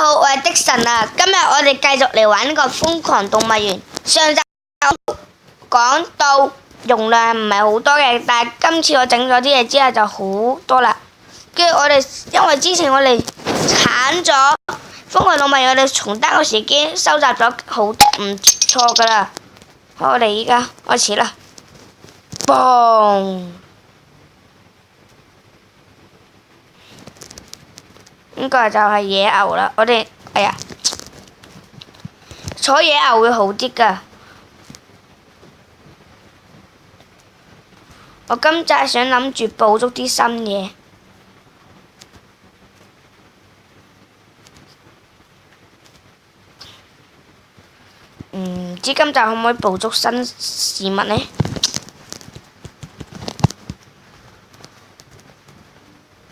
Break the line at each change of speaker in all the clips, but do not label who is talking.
好，我係的神啊！今日我哋繼續嚟玩呢個瘋狂動物園。上集講到容量唔係好多嘅，但係今次我整咗啲嘢之後就好多啦。跟住我哋因為之前我哋鏟咗瘋狂動物園，我哋從單嗰時已經收集咗好唔錯噶啦。好，我哋依家開始啦。嘣！呢個就係野牛啦，我哋哎呀，坐野牛會好啲噶。我今集想諗住捕捉啲新嘢，唔知今集可唔可以捕捉新事物呢？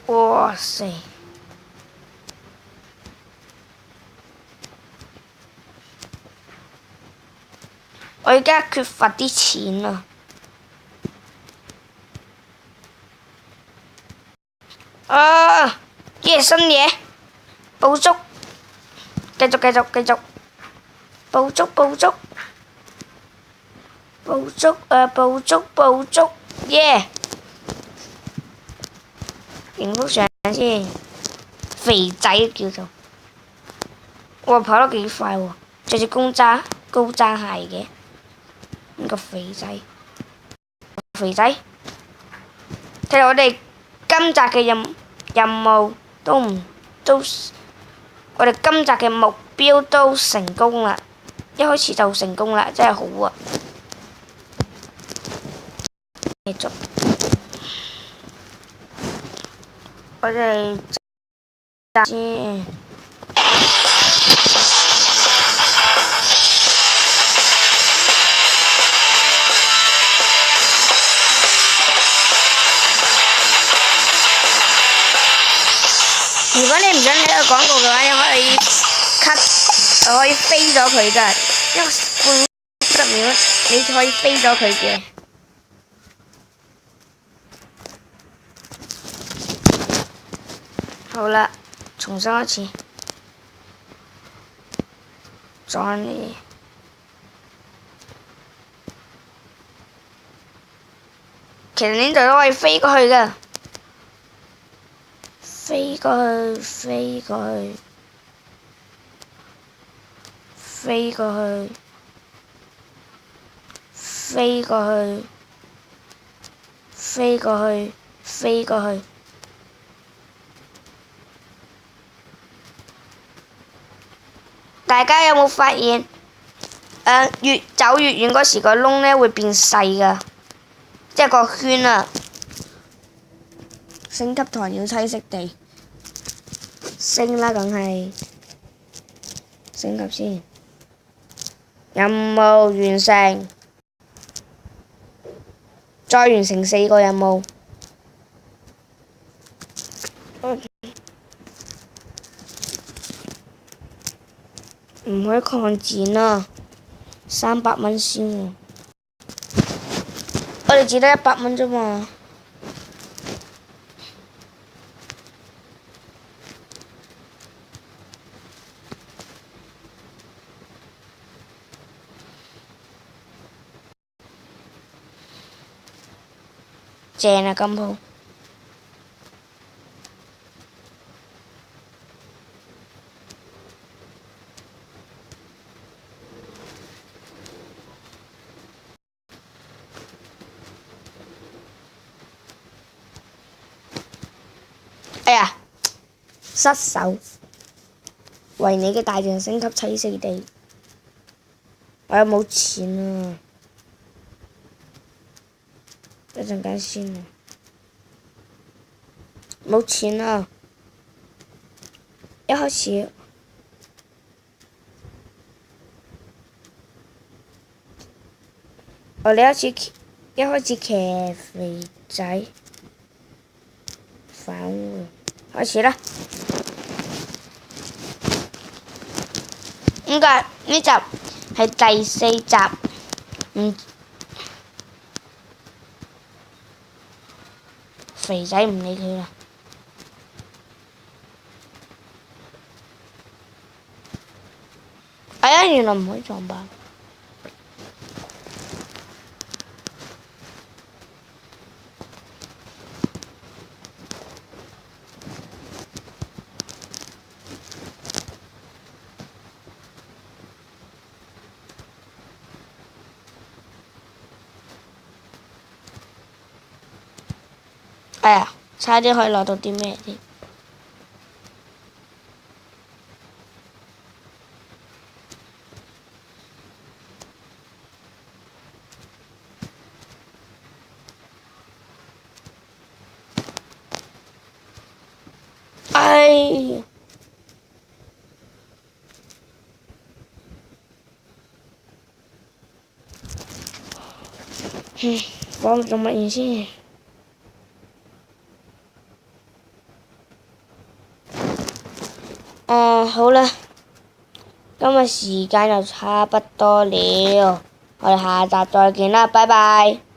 哇塞！我而家缺乏啲錢啊！新嘢，捕捉，繼續，捕捉，捕捉，耶！影幅相先，肥仔叫做，哇跑得幾快喎，着住高踭鞋嘅。呢個肥仔，其實我哋今集嘅任務我哋今集嘅目標都成功啦，一開始就成功啦，真係好啊！繼續，我哋先。如果你唔想睇個廣告嘅話，你可以 cut， 可以飛咗佢㗎，因為半10秒你就可以飛咗佢嘅。好啦，重新開始，再你。其實呢度都可以飛過去㗎。飛過去，飛過去，飛過去，飛過去，飛過去，飛過去。大家有冇發現？越走越遠嗰時個窿呢會變細㗎，即係個圈啊！升級糖要棲息地，升啦，梗係升級先。任務完成，再完成4個任務。唔可以抗戰啊！300蚊先喎，我哋只得100蚊啫嘛。正啊，咁好。哎呀，失手！為你嘅大象升級棲息地，我有冇錢啊？一陣間先啊！冇錢啊！一開始我哋一開始騎肥仔返回，開始啦！呢集係第4集，肥仔唔理佢啦。啊，原來唔可以撞板。哎呀，差啲可以攞到啲咩添？哎呀！講動物園先。好啦，今日時間就差不多了，我哋下集再見啦，拜拜。